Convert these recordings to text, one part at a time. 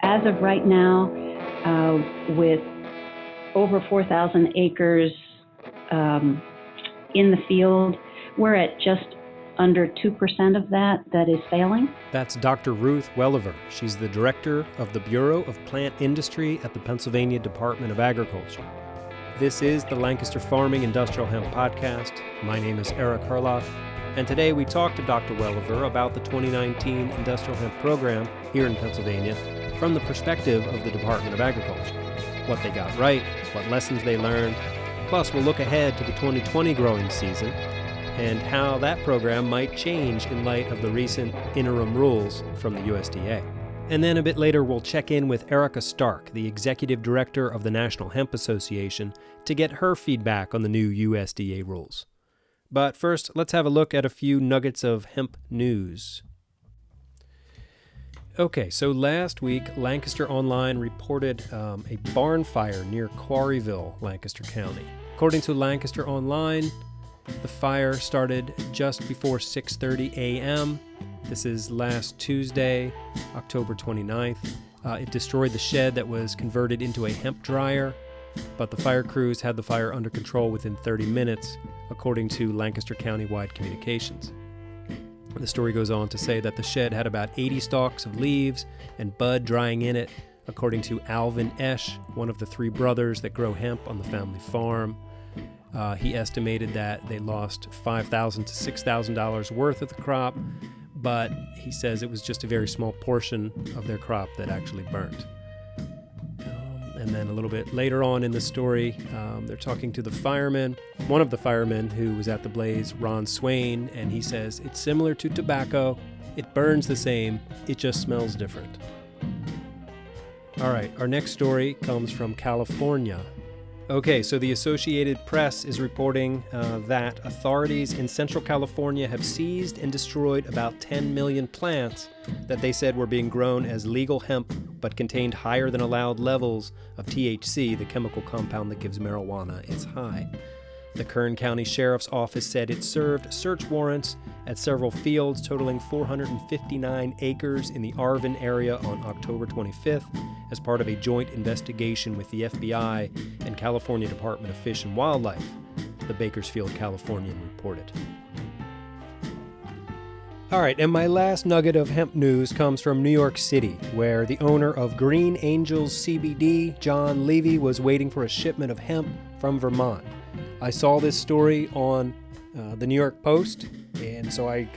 As of right now, with over 4,000 acres in the field, we're at just under 2% of that is failing. That's Dr. Ruth Welliver. She's the director of the Bureau of Plant Industry at the Pennsylvania Department of Agriculture. This is the Lancaster Farming Industrial Hemp Podcast. My name is Eric Herlock, and today we talk to Dr. Welliver about the 2019 Industrial Hemp Program here in Pennsylvania from the perspective of the Department of Agriculture. What they got right, what lessons they learned, plus we'll look ahead to the 2020 growing season and how that program might change in light of the recent interim rules from the USDA. And then a bit later, we'll check in with Erica Stark, the executive director of the National Hemp Association, to get her feedback on the new USDA rules. But first, let's have a look at a few nuggets of hemp news. Okay, so last week, Lancaster Online reported a barn fire near Quarryville, Lancaster County. According to Lancaster Online, the fire started just before 6:30 a.m. This is last Tuesday, October 29th. It destroyed the shed that was converted into a hemp dryer, but the fire crews had the fire under control within 30 minutes, according to Lancaster County-wide communications. The story goes on to say that the shed had about 80 stalks of leaves and bud drying in it, according to Alvin Esch, one of the three brothers that grow hemp on the family farm. He estimated that they lost $5,000 to $6,000 worth of the crop, but he says it was just a very small portion of their crop that actually burnt. And then a little bit later on in the story, they're talking to the fireman, one of the firemen who was at the blaze, Ron Swain, and he says, "It's similar to tobacco. It burns the same. It just smells different." All right, our next story comes from California. Okay, so the Associated Press is reporting that authorities in Central California have seized and destroyed about 10 million plants that they said were being grown as legal hemp but contained higher than allowed levels of THC, the chemical compound that gives marijuana its high. The Kern County Sheriff's Office said it served search warrants at several fields totaling 459 acres in the Arvin area on October 25th as part of a joint investigation with the FBI and California Department of Fish and Wildlife, the Bakersfield Californian reported. All right, and my last nugget of hemp news comes from New York City, where the owner of Green Angels CBD, John Levy, was waiting for a shipment of hemp from Vermont. I saw this story on the New York Post, and so I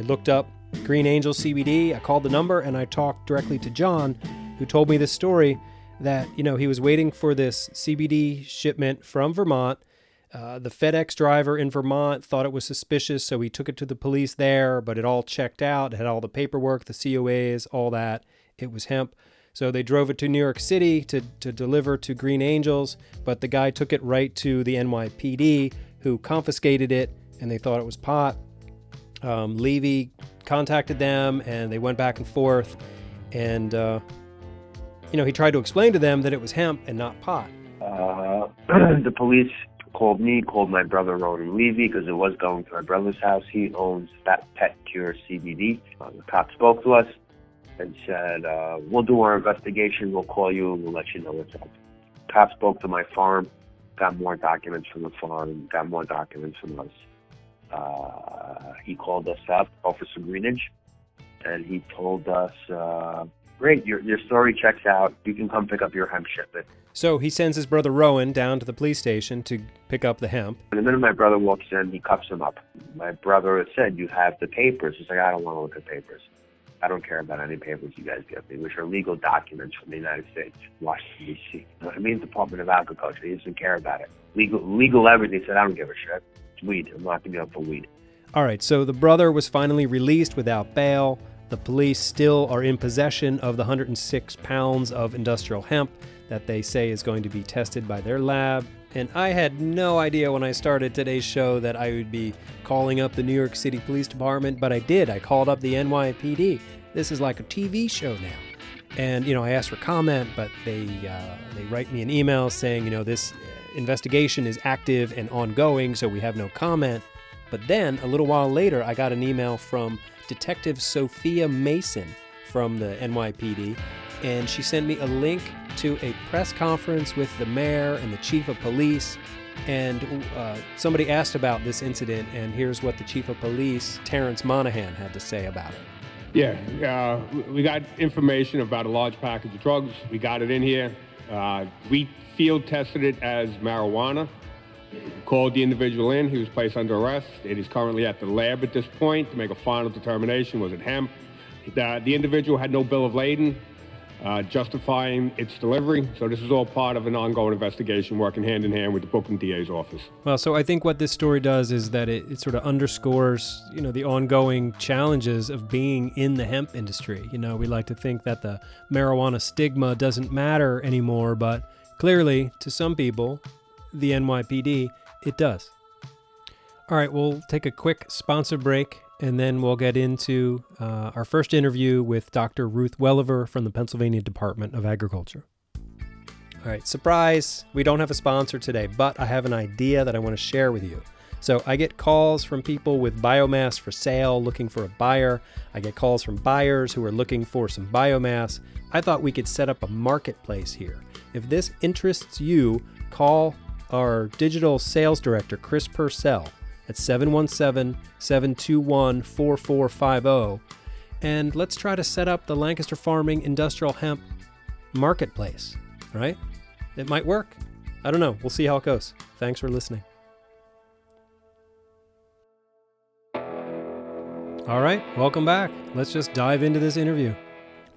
looked up Green Angel CBD, I called the number, and I talked directly to John, who told me this story that, he was waiting for this CBD shipment from Vermont. The FedEx driver in Vermont thought it was suspicious, so he took it to the police there, but it all checked out. It had all the paperwork, the COAs, all that. It was hemp. So they drove it to New York City to deliver to Green Angels, but the guy took it right to the NYPD, who confiscated it, and they thought it was pot. Levy contacted them, and they went back and forth, and he tried to explain to them that it was hemp and not pot. The police called my brother Ronan Levy, because it was going to my brother's house. He owns Fat Pet Cure CBD. The cop spoke to us and said, "We'll do our investigation. We'll call you and we'll let you know what's up." Cop spoke to my farm, got more documents from the farm, got more documents from us. He called us up, Officer Greenidge, and he told us, "Great, your story checks out. You can come pick up your hemp shipment." So he sends his brother Rowan down to the police station to pick up the hemp. And the minute my brother walks in, he cuffs him up. My brother said, "You have the papers." He's like, "I don't want to look at papers. I don't care about any papers you guys give me, which are legal documents from the United States, Washington, D.C. You know what I mean? Department of Agriculture. He doesn't care about it. Legal everything." He said, "I don't give a shit. It's weed. I'm locking you up for weed." All right, so the brother was finally released without bail. The police still are in possession of the 106 pounds of industrial hemp that they say is going to be tested by their lab. And I had no idea when I started today's show that I would be calling up the New York City Police Department, but I did. I called up the NYPD. This is like a TV show now. And, I asked for comment, but they write me an email saying, this investigation is active and ongoing, so we have no comment. But then, a little while later, I got an email from Detective Sophia Mason from the NYPD, and she sent me a link to a press conference with the mayor and the chief of police. And somebody asked about this incident, and here's what the chief of police, Terrence Monahan, had to say about it. Yeah, we got information about a large package of drugs. We got it in here. We field tested it as marijuana. Called the individual in. He was placed under arrest. It is currently at the lab at this point to make a final determination. Was it hemp? The individual had no bill of lading justifying its delivery. So this is all part of an ongoing investigation working hand in hand with the Brooklyn DA's office. Well, so I think what this story does is that it sort of underscores, the ongoing challenges of being in the hemp industry. We like to think that the marijuana stigma doesn't matter anymore, but clearly to some people, the NYPD, it does. All right, we'll take a quick sponsor break, and then we'll get into our first interview with Dr. Ruth Welliver from the Pennsylvania Department of Agriculture. All right, surprise, we don't have a sponsor today, but I have an idea that I want to share with you. So I get calls from people with biomass for sale looking for a buyer. I get calls from buyers who are looking for some biomass. I thought we could set up a marketplace here. If this interests you, call our digital sales director, Chris Purcell, at 717-721-4450, and let's try to set up the Lancaster Farming Industrial Hemp Marketplace, right? It might work. I don't know. We'll see how it goes. Thanks for listening. All right, welcome back. Let's just dive into this interview.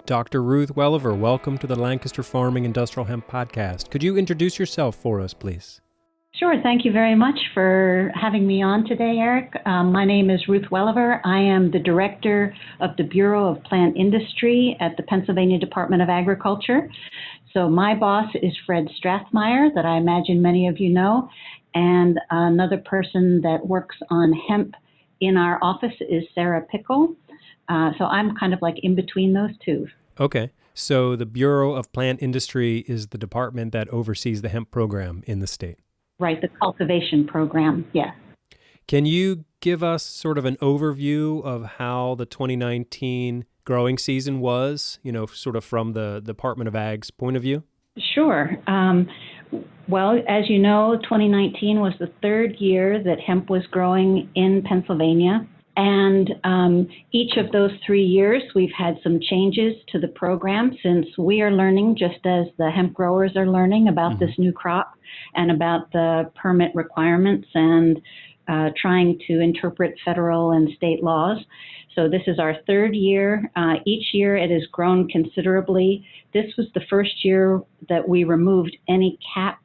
Dr. Ruth Welliver, welcome to the Lancaster Farming Industrial Hemp Podcast. Could you introduce yourself for us, please? Sure. Thank you very much for having me on today, Eric. My name is Ruth Welliver. I am the director of the Bureau of Plant Industry at the Pennsylvania Department of Agriculture. So my boss is Fred Strathmeyer, that I imagine many of you know, and another person that works on hemp in our office is Sarah Pickle. So I'm kind of like in between those two. Okay. So the Bureau of Plant Industry is the department that oversees the hemp program in the state. Right, the cultivation program, yes. Can you give us sort of an overview of how the 2019 growing season was, sort of from the Department of Ag's point of view? Sure. Well, as you know, 2019 was the third year that hemp was growing in Pennsylvania. And each of those 3 years, we've had some changes to the program since we are learning, just as the hemp growers are learning about this new crop and about the permit requirements and trying to interpret federal and state laws. So this is our third year. Each year it has grown considerably. This was the first year that we removed any caps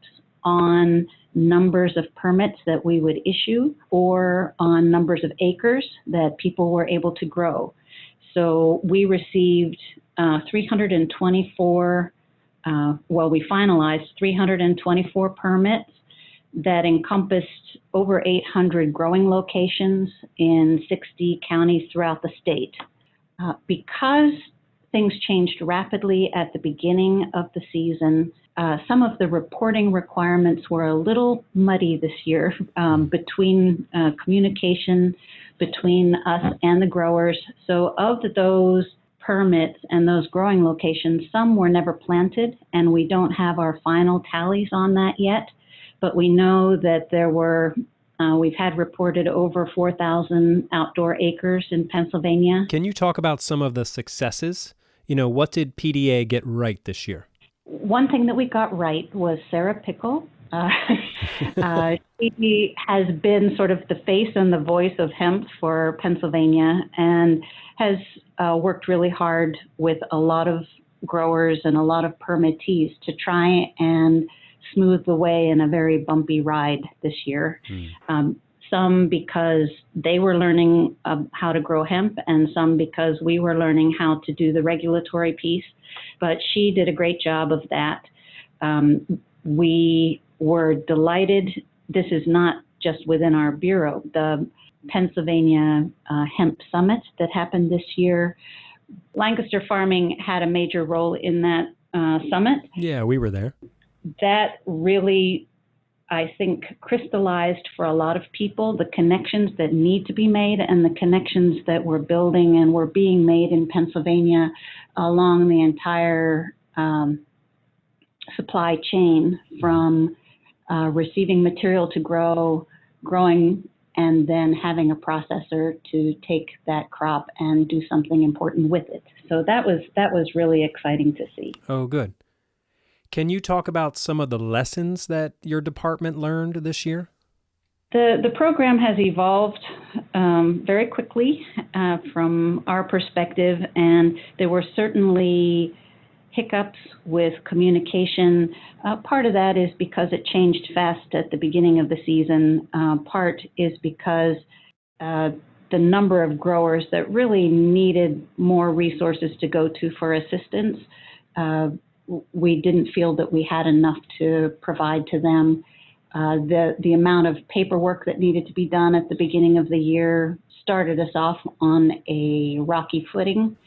on numbers of permits that we would issue or on numbers of acres that people were able to grow. So we received 324, we finalized 324 permits that encompassed over 800 growing locations in 60 counties throughout the state. Because things changed rapidly at the beginning of the season, some of the reporting requirements were a little muddy this year between communication between us and the growers. So of those permits and those growing locations, some were never planted, and we don't have our final tallies on that yet. But we know that there were, we've had reported over 4,000 outdoor acres in Pennsylvania. Can you talk about some of the successes? What did PDA get right this year? One thing that we got right was Sarah Pickle. She has been sort of the face and the voice of hemp for Pennsylvania and has worked really hard with a lot of growers and a lot of permittees to try and smooth the way in a very bumpy ride this year. Some because they were learning how to grow hemp, and some because we were learning how to do the regulatory piece. But she did a great job of that. We were delighted. This is not just within our bureau. The Pennsylvania Hemp Summit that happened this year, Lancaster Farming had a major role in that summit. Yeah, we were there. That really I think, crystallized for a lot of people the connections that need to be made and the connections that we're building and were being made in Pennsylvania along the entire supply chain, from receiving material to growing, and then having a processor to take that crop and do something important with it. So that was really exciting to see. Oh, good. Can you talk about some of the lessons that your department learned this year? The program has evolved very quickly from our perspective, and there were certainly hiccups with communication. Part of that is because it changed fast at the beginning of the season. Part is because the number of growers that really needed more resources to go to for assistance, we didn't feel that we had enough to provide to them. The amount of paperwork that needed to be done at the beginning of the year started us off on a rocky footing.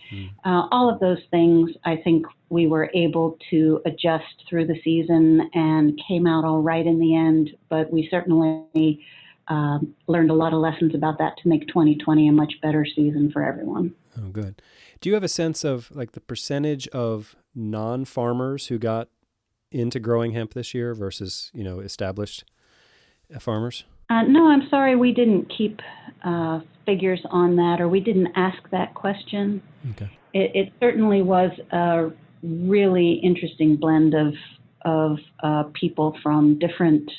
All of those things, I think we were able to adjust through the season and came out all right in the end, but we certainly learned a lot of lessons about that to make 2020 a much better season for everyone. Oh, good. Do you have a sense of like the percentage of non-farmers who got into growing hemp this year versus, established farmers? No, I'm sorry, we didn't keep figures on that, or we didn't ask that question. Okay. It certainly was a really interesting blend of people from different.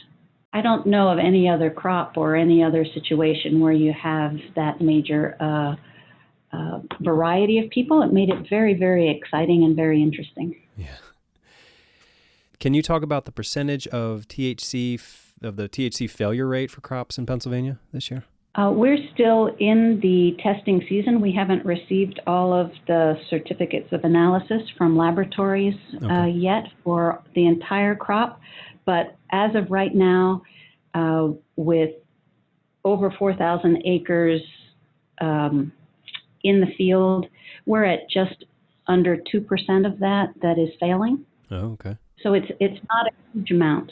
I don't know of any other crop or any other situation where you have that major variety of people. It made it very, very exciting and very interesting. Yeah. Can you talk about the percentage of the THC failure rate for crops in Pennsylvania this year? We're still in the testing season. We haven't received all of the certificates of analysis from laboratories yet for the entire crop. But as of right now, with over 4,000 acres in the field, we're at just under 2% of that is failing. Oh, okay. So it's not a huge amount.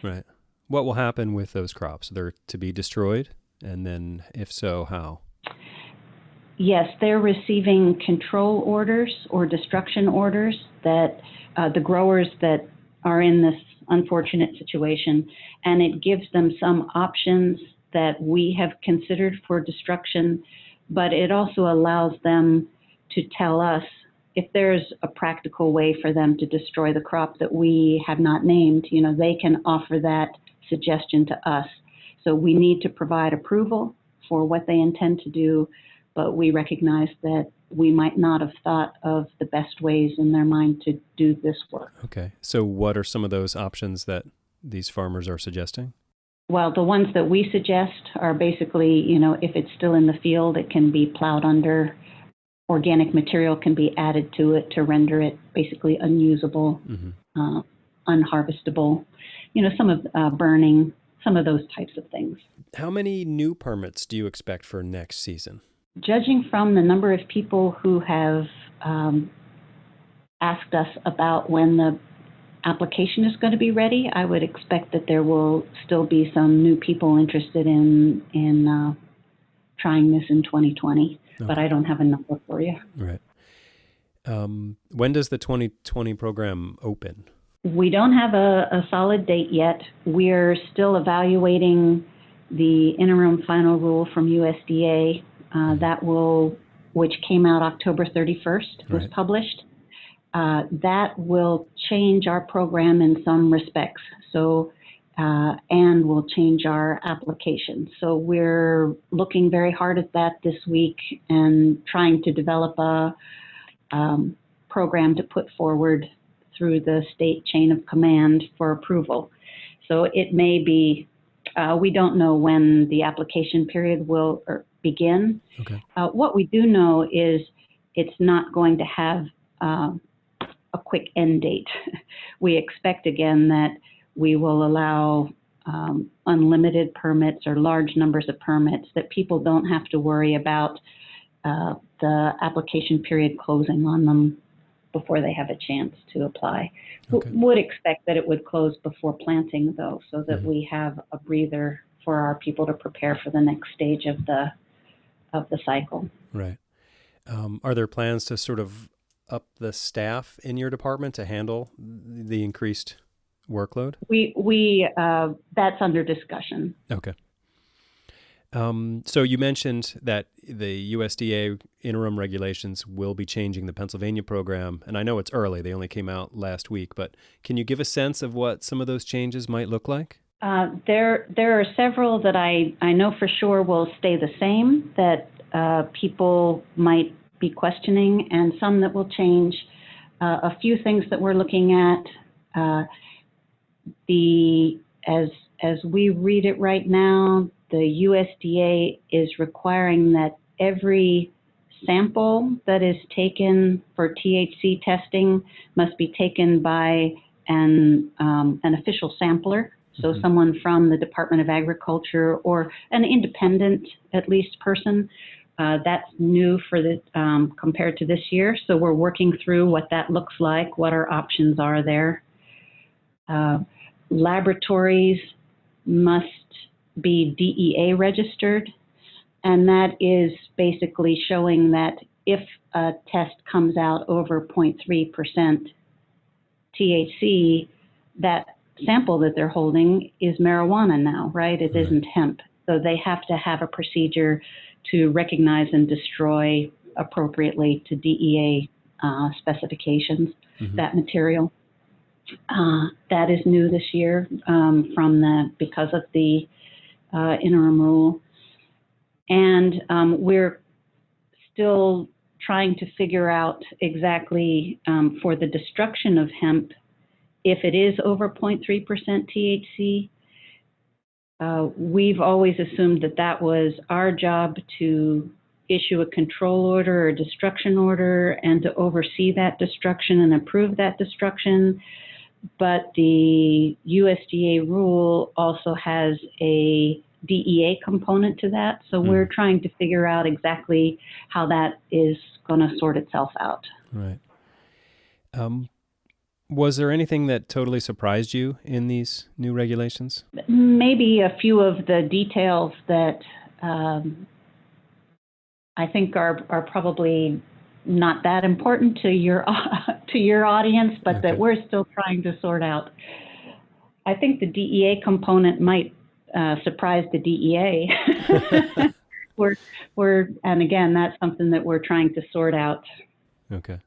Right. What will happen with those crops? They're to be destroyed? And then if so, how? Yes, they're receiving control orders or destruction orders that the growers that are in this unfortunate situation, and it gives them some options that we have considered for destruction, but it also allows them to tell us if there's a practical way for them to destroy the crop that we have not named. They can offer that suggestion to us. So we need to provide approval for what they intend to do, but we recognize that we might not have thought of the best ways in their mind to do this work. Okay. So what are some of those options that these farmers are suggesting? Well, the ones that we suggest are basically, if it's still in the field, it can be plowed under. Organic material can be added to it to render it basically unusable, unharvestable. Some of burning, some of those types of things. How many new permits do you expect for next season? Judging from the number of people who have asked us about when the application is going to be ready, I would expect that there will still be some new people interested in trying this in 2020. Okay. But I don't have a number for you. Right. When does the 2020 program open? We don't have a solid date yet. We're still evaluating the interim final rule from USDA which came out October 31st, was published. That will change our program in some respects. So, and will change our application. So we're looking very hard at that this week and trying to develop a program to put forward through the state chain of command for approval. So it may be, we don't know when the application period will begin. Okay. What we do know is it's not going to have a quick end date. We expect, again, that we will allow unlimited permits or large numbers of permits, that people don't have to worry about the application period closing on them before they have a chance to apply. Okay. Would expect that it would close before planting, though, so that Mhm. we have a breather for our people to prepare for the next stage of the cycle. Right. Are there plans to sort of up the staff in your department to handle the increased workload? We that's under discussion. Okay. So you mentioned that the USDA interim regulations will be changing the Pennsylvania program, and I know it's early. They only came out last week, but can you give a sense of what some of those changes might look like? There are several that I know for sure will stay the same, that people might be questioning, and some that will change. A few things that we're looking at, as we read it right now, the USDA is requiring that every sample that is taken for THC testing must be taken by an official sampler. So someone from the Department of Agriculture or an independent, at least, person. That's new for the compared to this year. So we're working through what that looks like, what our options are there. Laboratories must be DEA registered, and that is basically showing that if a test comes out over 0.3% THC, that sample that they're holding is marijuana now, right? It isn't hemp. So they have to have a procedure to recognize and destroy appropriately to DEA specifications, that material. That is new this year because of the interim rule. And we're still trying to figure out exactly for the destruction of hemp, if it is over 0.3% THC. We've always assumed that was our job to issue a control order or destruction order and to oversee that destruction and approve that destruction. But the USDA rule also has a DEA component to that. So we're trying to figure out exactly how that is going to sort itself out. Right. Was there anything that totally surprised you in these new regulations? Maybe a few of the details that I think are probably not that important to your audience, but that we're still trying to sort out. I think the DEA component might surprise the DEA. And again, that's something that we're trying to sort out. Okay.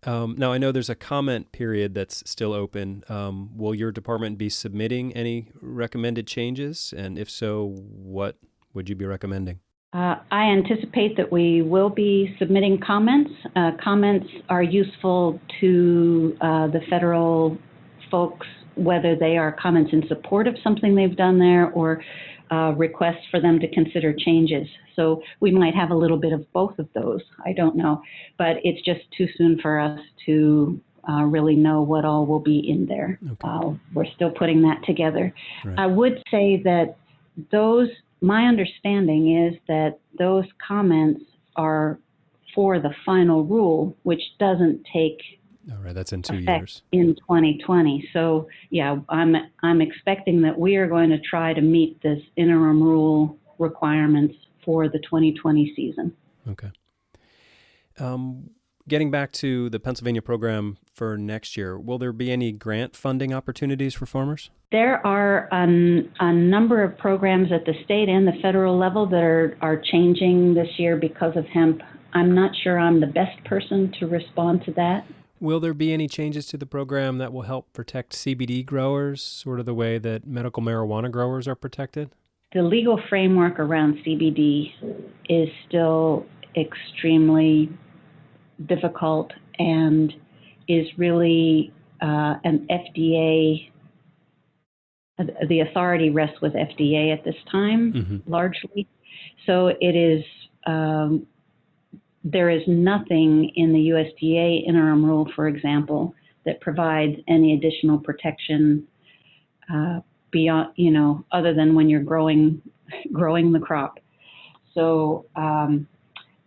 Now, I know there's a comment period that's still open. Will your department be submitting any recommended changes? And if so, what would you be recommending? I anticipate that we will be submitting comments. Comments are useful to the federal folks, whether they are comments in support of something they've done there or requests for them to consider changes. So we might have a little bit of both of those. I don't know. But it's just too soon for us to really know what all will be in there. Okay. We're still putting that together. Right. I would say that my understanding is that those comments are for the final rule, which doesn't take all right, that's in 2 years. In 2020. So yeah, I'm expecting that we are going to try to meet this interim rule requirements for the 2020 season. Okay. Getting back to the Pennsylvania program for next year, will there be any grant funding opportunities for farmers? There are a number of programs at the state and the federal level that are changing this year because of hemp. I'm not sure I'm the best person to respond to that. Will there be any changes to the program that will help protect CBD growers, sort of the way that medical marijuana growers are protected? The legal framework around CBD is still extremely difficult and is really an FDA, the authority rests with FDA at this time, largely. So it is, there is nothing in the USDA interim rule, for example, that provides any additional protection beyond, other than when you're growing the crop. So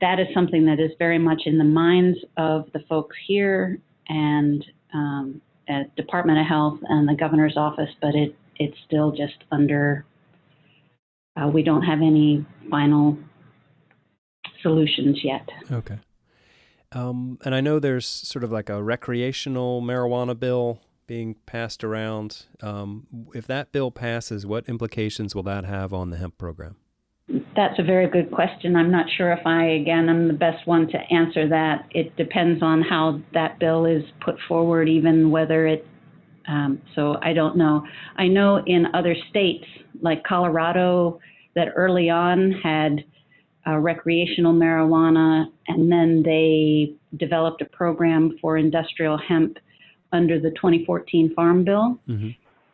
that is something that is very much in the minds of the folks here and at Department of Health and the governor's office, but it's still just under, we don't have any final solutions yet. Okay. And I know there's sort of like a recreational marijuana bill being passed around. If that bill passes, what implications will that have on the hemp program? That's a very good question. I'm not sure if I'm the best one to answer that. It depends on how that bill is put forward, even whether it, so I don't know. I know in other states, like Colorado, that early on had recreational marijuana, and then they developed a program for industrial hemp under the 2014 Farm Bill. Mm-hmm.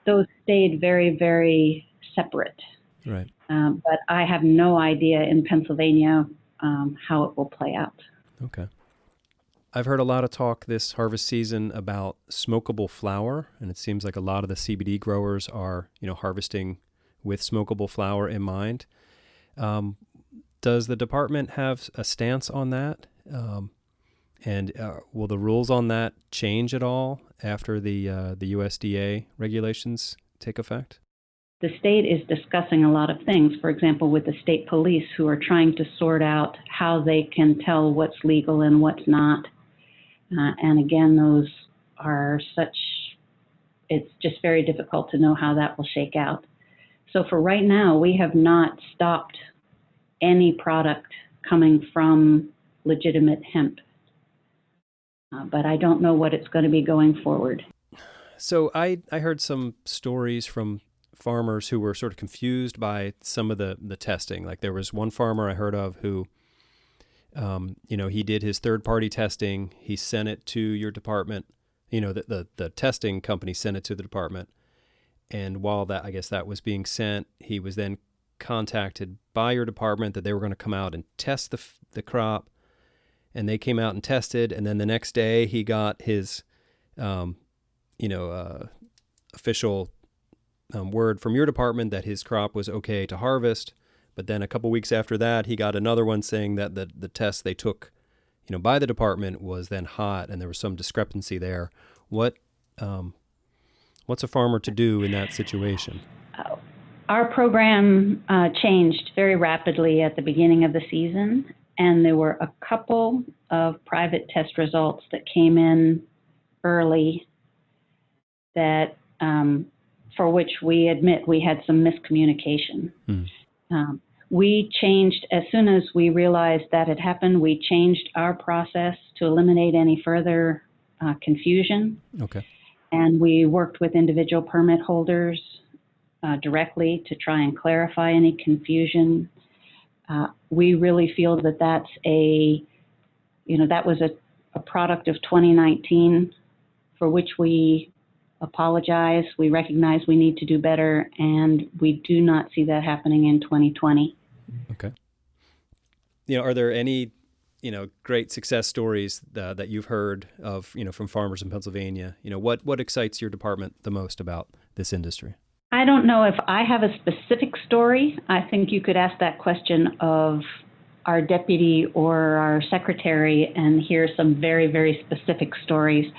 Those stayed very, very separate. Right. But I have no idea in Pennsylvania how it will play out. Okay. I've heard a lot of talk this harvest season about smokable flower, and it seems like a lot of the CBD growers are, harvesting with smokable flower in mind. Does the department have a stance on that? And will the rules on that change at all after the USDA regulations take effect? The state is discussing a lot of things, for example, with the state police, who are trying to sort out how they can tell what's legal and what's not. And again, those are it's just very difficult to know how that will shake out. So for right now, we have not stopped any product coming from legitimate hemp. But I don't know what it's going to be going forward. So I heard some stories from farmers who were sort of confused by some of the testing. Like there was one farmer I heard of who, he did his third-party testing. He sent it to your department. The testing company sent it to the department. And while I guess that was being sent, he was then contacted by your department that they were going to come out and test the crop. And they came out and tested. And then the next day he got his, official word from your department that his crop was okay to harvest. But then a couple weeks after that, he got another one saying that the test they took, by the department was then hot, and there was some discrepancy there. What's a farmer to do in that situation? Our program changed very rapidly at the beginning of the season, and there were a couple of private test results that came in early that for which we admit we had some miscommunication. We changed, as soon as we realized that had happened, we changed our process to eliminate any further confusion. Okay. And we worked with individual permit holders directly to try and clarify any confusion. We really feel that that's that was a product of 2019 for which we apologize. We recognize we need to do better, and we do not see that happening in 2020. Okay. Are there any, great success stories that you've heard of, from farmers in Pennsylvania? What excites your department the most about this industry? I don't know if I have a specific story. I think you could ask that question of our deputy or our secretary and hear some very, very specific stories.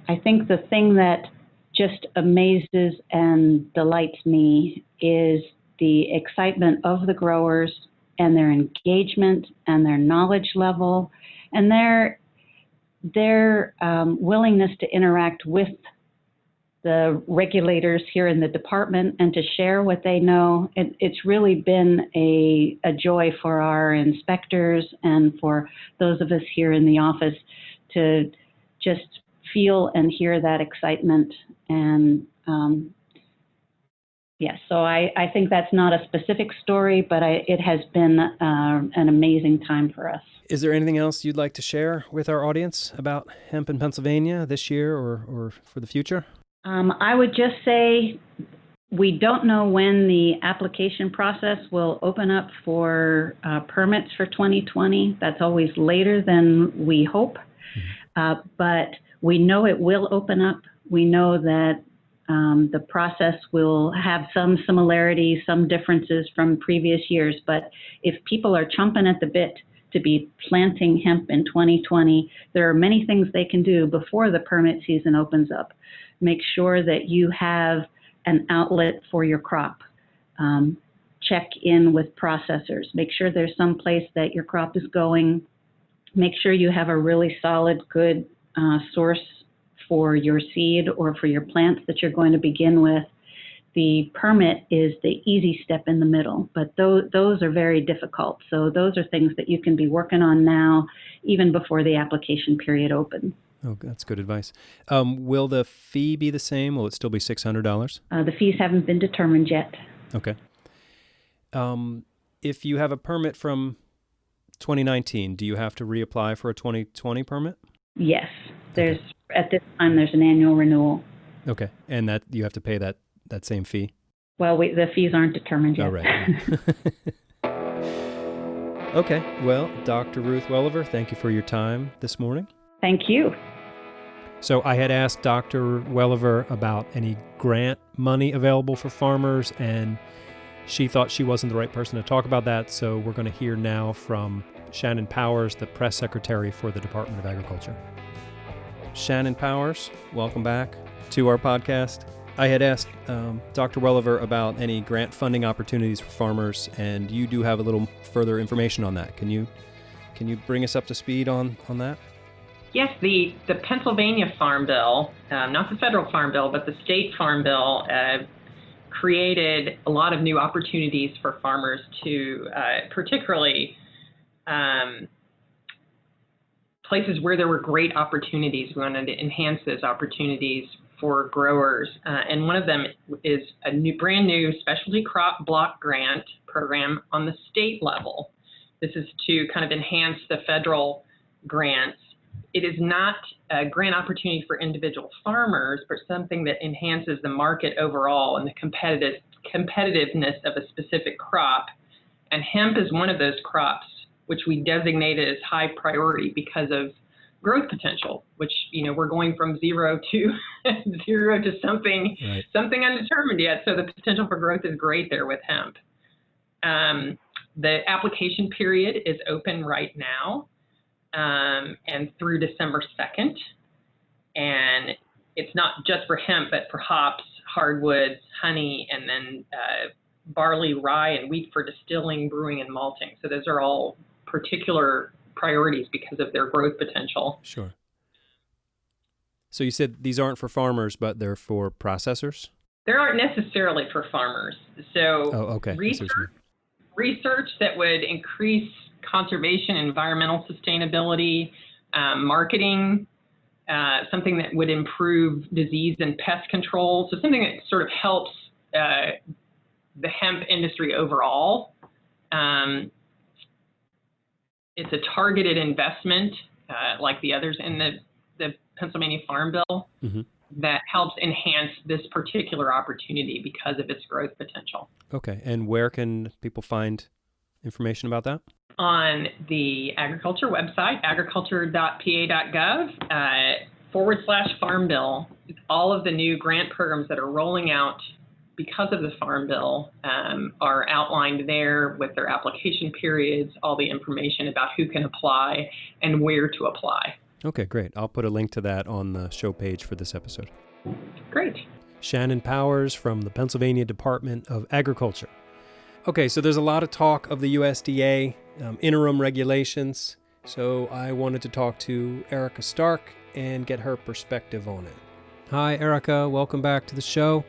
I think the thing that just amazes and delights me is the excitement of the growers and their engagement and their knowledge level and their willingness to interact with the regulators here in the department and to share what they know. It's really been a joy for our inspectors and for those of us here in the office to just feel and hear that excitement. And so I think that's not a specific story, but it has been an amazing time for us. Is there anything else you'd like to share with our audience about hemp in Pennsylvania this year or for the future? I would just say we don't know when the application process will open up for permits for 2020. That's always later than we hope, but we know it will open up. We know that the process will have some similarities, some differences from previous years, but if people are chomping at the bit to be planting hemp in 2020, there are many things they can do before the permit season opens up. Make sure that you have an outlet for your crop. Check in with processors. Make sure there's some place that your crop is going. Make sure you have a really solid, good source for your seed or for your plants that you're going to begin with. The permit is the easy step in the middle, but those are very difficult. So those are things that you can be working on now, even before the application period opens. Oh, that's good advice. Will the fee be the same? Will it still be $600? The fees haven't been determined yet. Okay. If you have a permit from 2019, do you have to reapply for a 2020 permit? Yes. At this time, there's an annual renewal. Okay. And that you have to pay that same fee? Well, the fees aren't determined yet. Oh, right. Okay. Well, Dr. Ruth Welliver, thank you for your time this morning. Thank you. So I had asked Dr. Welliver about any grant money available for farmers, and she thought she wasn't the right person to talk about that. So we're going to hear now from Shannon Powers, the press secretary for the Department of Agriculture. Shannon Powers, welcome back to our podcast. I had asked Dr. Welliver about any grant funding opportunities for farmers, and you do have a little further information on that. Can you bring us up to speed on that? Yes, the Pennsylvania Farm Bill, not the federal Farm Bill, but the state Farm Bill, created a lot of new opportunities for farmers to, particularly places where there were great opportunities. We wanted to enhance those opportunities for growers. And one of them is a brand new specialty crop block grant program on the state level. This is to kind of enhance the federal grants. It is not a grant opportunity for individual farmers, but something that enhances the market overall and the competitiveness of a specific crop. And hemp is one of those crops which we designated as high priority because of growth potential, which, we're going from zero to something, right, something undetermined yet. So the potential for growth is great there with hemp. The application period is open right now, and through December 2nd. And it's not just for hemp, but for hops, hardwoods, honey, and then barley, rye, and wheat for distilling, brewing, and malting. So those are all particular priorities because of their growth potential. Sure. So you said these aren't for farmers, but they're for processors? They aren't necessarily for farmers. So okay. Research that would increase conservation, environmental sustainability, marketing, something that would improve disease and pest control. So something that sort of helps the hemp industry overall. It's a targeted investment, like the others in the Pennsylvania Farm Bill, mm-hmm, that helps enhance this particular opportunity because of its growth potential. Okay. And where can people find information about that? On the agriculture website, agriculture.pa.gov/Farm Bill. All of the new grant programs that are rolling out because of the Farm Bill are outlined there with their application periods, all the information about who can apply and where to apply. Okay, great. I'll put a link to that on the show page for this episode. Great. Shannon Powers from the Pennsylvania Department of Agriculture. Okay, so there's a lot of talk of the USDA interim regulations, so I wanted to talk to Erica Stark and get her perspective on it. Hi, Erica. Welcome back to the show.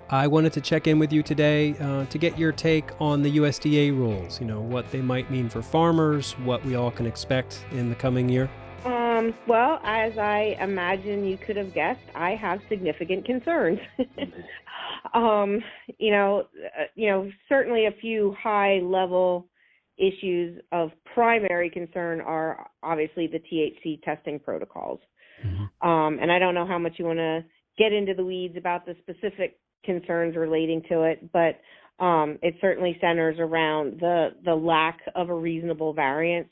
I wanted to check in with you today to get your take on the USDA rules, what they might mean for farmers, what we all can expect in the coming year. Well, as I imagine you could have guessed, I have significant concerns. Certainly a few high-level issues of primary concern are obviously the THC testing protocols. Mm-hmm. And I don't know how much you want to get into the weeds about the specific concerns relating to it, but it certainly centers around the lack of a reasonable variance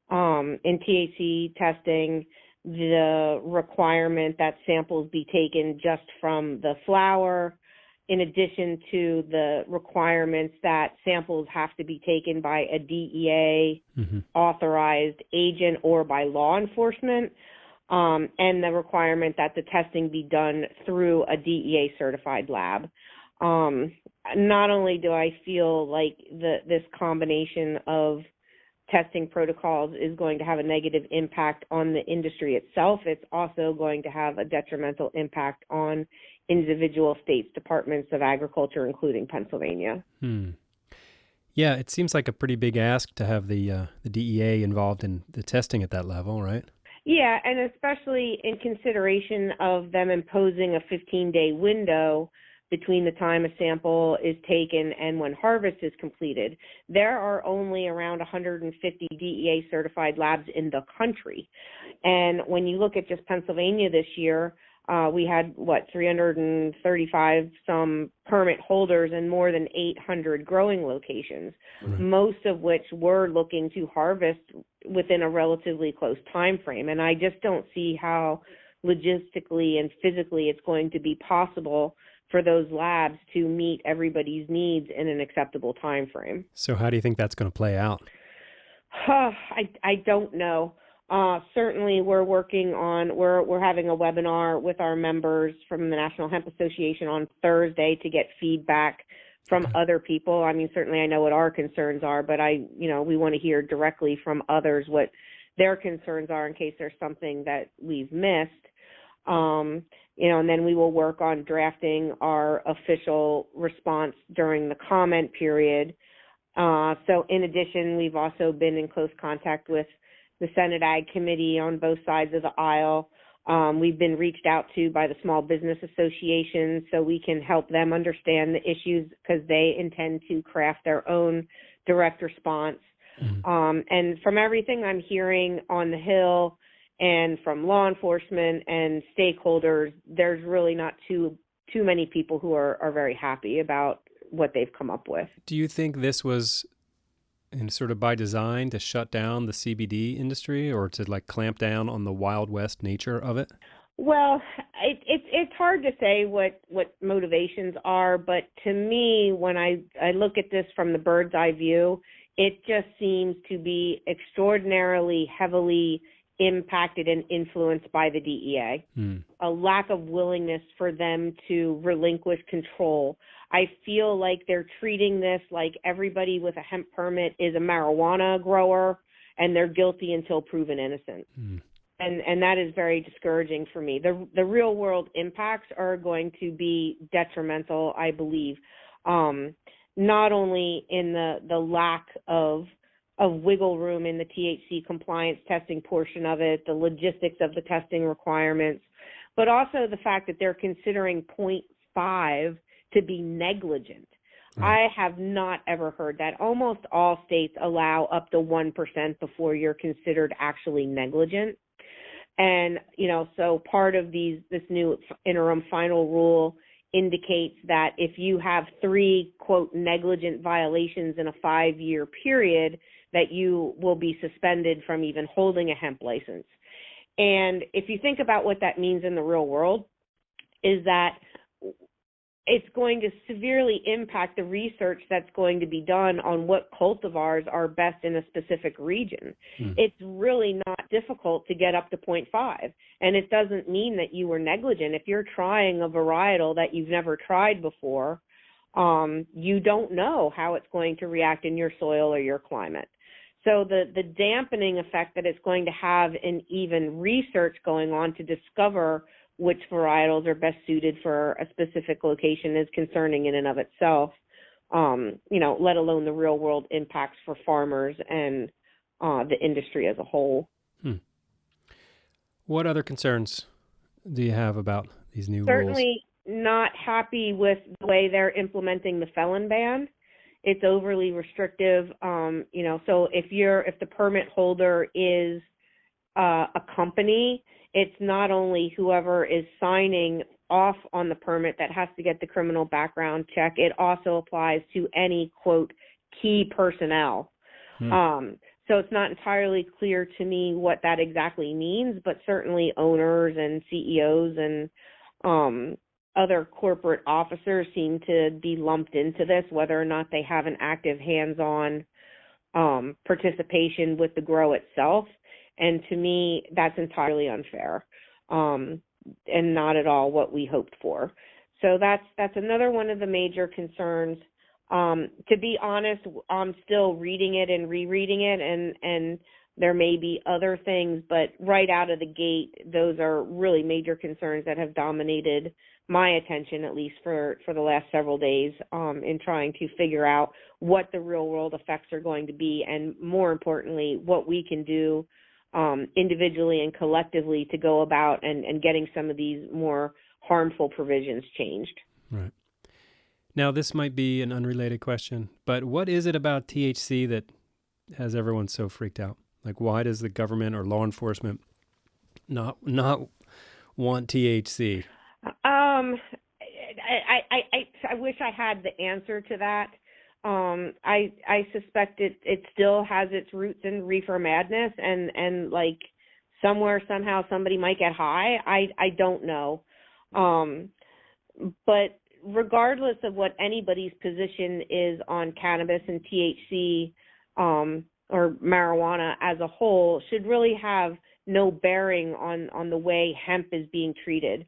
in THC testing, the requirement that samples be taken just from the flower in addition to the requirements that samples have to be taken by a DEA authorized agent or by law enforcement, and the requirement that the testing be done through a DEA certified lab. Not only do I feel like this combination of testing protocols is going to have a negative impact on the industry itself, it's also going to have a detrimental impact on individual states' departments of agriculture, including Pennsylvania. Yeah, it seems like a pretty big ask to have the DEA involved in the testing at that level, right? Yeah, and especially in consideration of them imposing a 15-day window between the time a sample is taken and when harvest is completed. There are only around 150 DEA certified labs in the country. And when you look at just Pennsylvania this year, we had, 335 some permit holders and more than 800 growing locations, most of which were looking to harvest within a relatively close time frame. And I just don't see how logistically and physically it's going to be possible for those labs to meet everybody's needs in an acceptable time frame. So how do you think that's going to play out? I don't know. Certainly we're having a webinar with our members from the National Hemp Association on Thursday to get feedback from other people. I mean, certainly I know what our concerns are, but we want to hear directly from others what their concerns are in case there's something that we've missed. And then we will work on drafting our official response during the comment period. So in addition, we've also been in close contact with the Senate Ag Committee on both sides of the aisle. We've been reached out to by the Small Business Association so we can help them understand the issues because they intend to craft their own direct response. And from everything I'm hearing on the Hill and from law enforcement and stakeholders, there's really not too many people who are very happy about what they've come up with. Do you think this was sort of by design to shut down the CBD industry or to clamp down on the Wild West nature of it? Well, it's hard to say what motivations are, but to me, when I look at this from the bird's eye view, it just seems to be extraordinarily heavily impacted and influenced by the DEA. A lack of willingness for them to relinquish control. I feel like they're treating this like everybody with a hemp permit is a marijuana grower and they're guilty until proven innocent. And that is very discouraging for me. The real world impacts are going to be detrimental, I believe, not only in the lack of wiggle room in the THC compliance testing portion of it, the logistics of the testing requirements, but also the fact that they're considering 0.5 to be negligent. I have not ever heard that. Almost all states allow up to 1% before you're considered actually negligent. And, so part of this new interim final rule indicates that if you have 3, quote, negligent violations in a 5-year period, that you will be suspended from even holding a hemp license. And if you think about what that means in the real world, is that it's going to severely impact the research that's going to be done on what cultivars are best in a specific region. It's really not difficult to get up to 0.5. And it doesn't mean that you were negligent. If you're trying a varietal that you've never tried before, you don't know how it's going to react in your soil or your climate. So the dampening effect that it's going to have in even research going on to discover which varietals are best suited for a specific location is concerning in and of itself, let alone the real world impacts for farmers and the industry as a whole. What other concerns do you have about these new rules? Certainly not happy with the way they're implementing the felon ban. It's overly restrictive. So if the permit holder is a company, it's not only whoever is signing off on the permit that has to get the criminal background check. It also applies to any, quote, key personnel. So it's not entirely clear to me what that exactly means, but certainly owners and CEOs and other corporate officers seem to be lumped into this, whether or not they have an active hands-on participation with the grow itself. And to me, that's entirely unfair and not at all what we hoped for. So that's another one of the major concerns. To be honest, I'm still reading it and rereading it, and there may be other things, but right out of the gate, those are really major concerns that have dominated my attention, at least for the last several days, in trying to figure out what the real world effects are going to be, and more importantly, what we can do individually and collectively to go about and getting some of these more harmful provisions changed. Right. Now, this might be an unrelated question, but what is it about THC that has everyone so freaked out? Like, why does the government or law enforcement not want THC? I wish I had the answer to that. I suspect it still has its roots in reefer madness, and like somewhere somehow somebody might get high. I don't know. But regardless of what anybody's position is on cannabis and THC, or marijuana as a whole, should really have no bearing on the way hemp is being treated.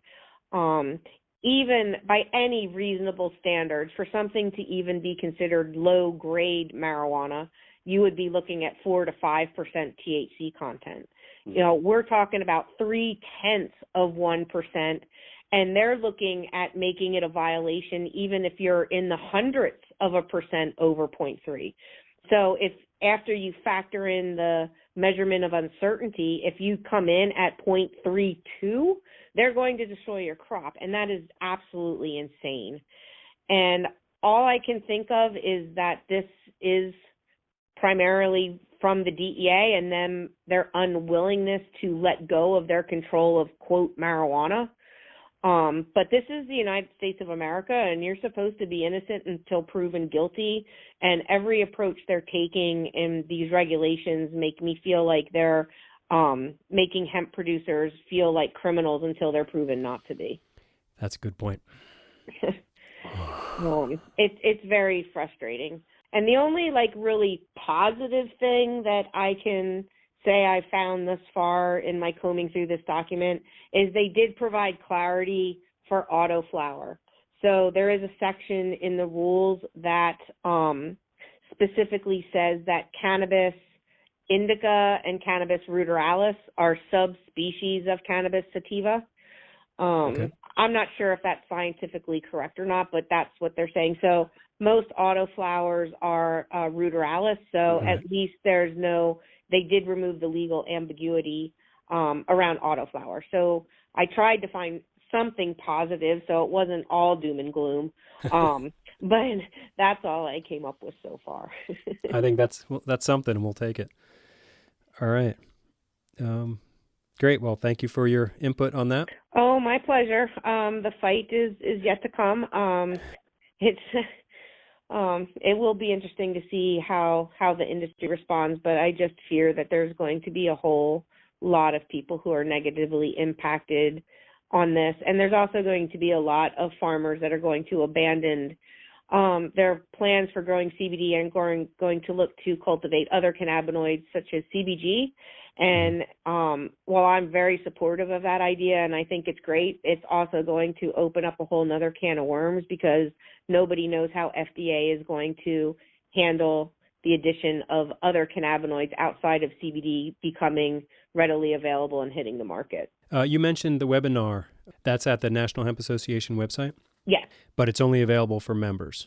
Even by any reasonable standards, for something to even be considered low-grade marijuana, you would be looking at 4 to 5% THC content. You know, we're talking about 0.3%, and they're looking at making it a violation even if you're in the hundredths of a percent over 0.3. So if after you factor in the measurement of uncertainty, if you come in at 0.32, they're going to destroy your crop, and that is absolutely insane. And all I can think of is that this is primarily from the DEA and then their unwillingness to let go of their control of, quote, marijuana. But this is the United States of America, and you're supposed to be innocent until proven guilty. And every approach they're taking in these regulations make me feel like they're making hemp producers feel like criminals until they're proven not to be. That's a good point. It's very frustrating. And the only really positive thing that I can say I found thus far in my combing through this document is they did provide clarity for Autoflower. So there is a section in the rules that specifically says that cannabis indica and cannabis ruderalis are subspecies of cannabis sativa. Okay. I'm not sure if that's scientifically correct or not, but that's what they're saying. So most autoflowers are ruderalis, so at least there's no, they did remove the legal ambiguity around autoflower. So I tried to find something positive, so it wasn't all doom and gloom. But that's all I came up with so far. I think that's something, and we'll take it. All right. Great. Well, thank you for your input on that. Oh, my pleasure. The fight is yet to come. It will be interesting to see how the industry responds, but I just fear that there's going to be a whole lot of people who are negatively impacted on this. And there's also going to be a lot of farmers that are going to abandon their plans for growing CBD and going to look to cultivate other cannabinoids such as CBG. And while I'm very supportive of that idea and I think it's great, it's also going to open up a whole nother can of worms because nobody knows how FDA is going to handle the addition of other cannabinoids outside of CBD becoming readily available and hitting the market. You mentioned the webinar. That's at the National Hemp Association website? Yes. But it's only available for members?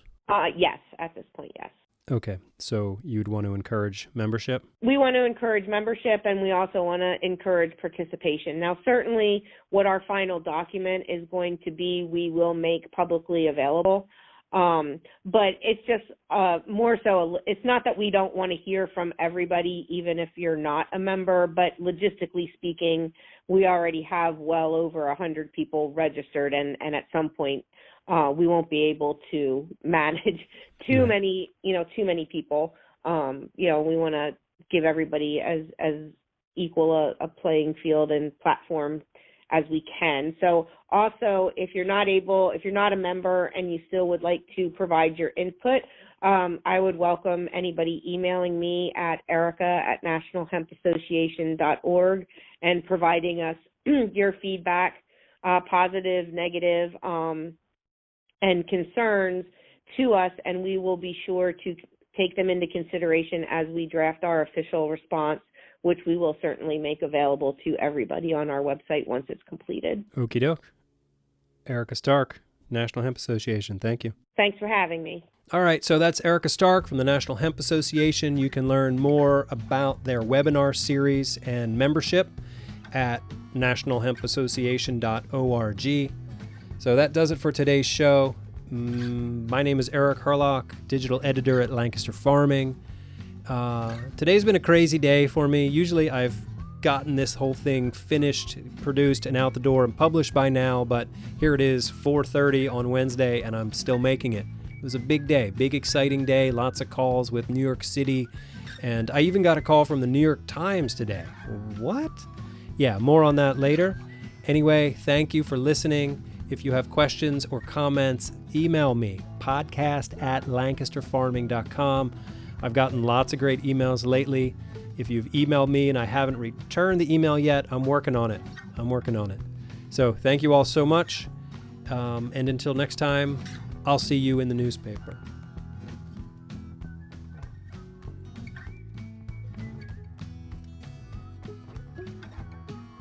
Yes, at this point, yes. Okay, so you'd want to encourage membership? We want to encourage membership, and we also want to encourage participation. Now, certainly what our final document is going to be, we will make publicly available. But it's just more so, it's not that we don't want to hear from everybody, even if you're not a member, but logistically speaking, we already have well over 100 people registered, and at some point, we won't be able to manage too many people. We want to give everybody as equal a playing field and platform as we can. So also, if you're not a member and you still would like to provide your input, I would welcome anybody emailing me at erica@nationalhempassociation.org and providing us your feedback, positive, negative, and concerns to us, and we will be sure to take them into consideration as we draft our official response, which we will certainly make available to everybody on our website once it's completed. Okie doke. Erica Stark, National Hemp Association. Thank you. Thanks for having me. All right, so that's Erica Stark from the National Hemp Association. You can learn more about their webinar series and membership at nationalhempassociation.org. So that does it for today's show. My name is Eric Herlock, digital editor at Lancaster Farming. Today's been a crazy day for me. Usually I've gotten this whole thing finished, produced, and out the door and published by now, but here it is, 4:30 on Wednesday, and I'm still making it. It was a big day, big exciting day, lots of calls with New York City, and I even got a call from the New York Times today. What? Yeah, more on that later. Anyway, thank you for listening. If you have questions or comments, email me, podcast@lancasterfarming.com. I've gotten lots of great emails lately. If you've emailed me and I haven't returned the email yet, I'm working on it. So thank you all so much. And until next time, I'll see you in the newspaper.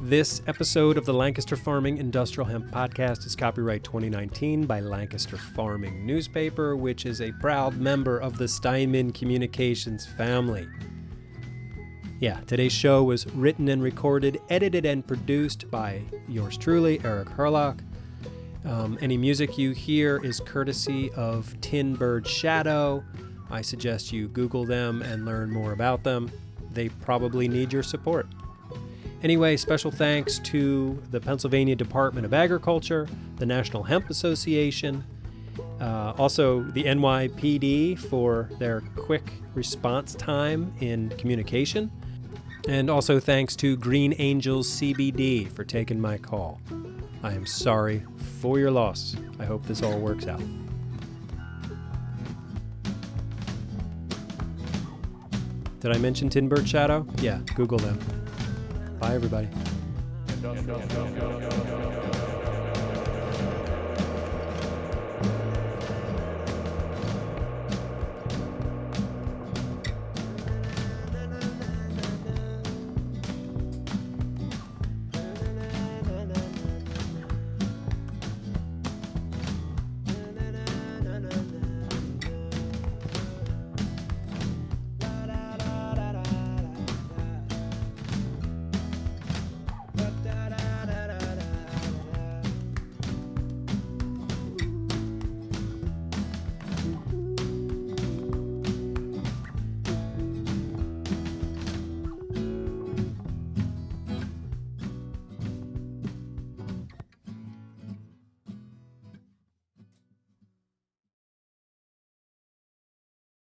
This episode of the Lancaster Farming Industrial Hemp Podcast is copyright 2019 by Lancaster Farming Newspaper, which is a proud member of the Steinman Communications family. Yeah, today's show was written and recorded, edited and produced by yours truly, Eric Herlock. Any music you hear is courtesy of Tin Bird Shadow. I suggest you Google them and learn more about them. They probably need your support. Anyway, special thanks to the Pennsylvania Department of Agriculture, the National Hemp Association, also the NYPD for their quick response time in communication, and also thanks to Green Angels CBD for taking my call. I am sorry for your loss. I hope this all works out. Did I mention Tin Bird Shadow? Yeah, Google them. Bye, everybody.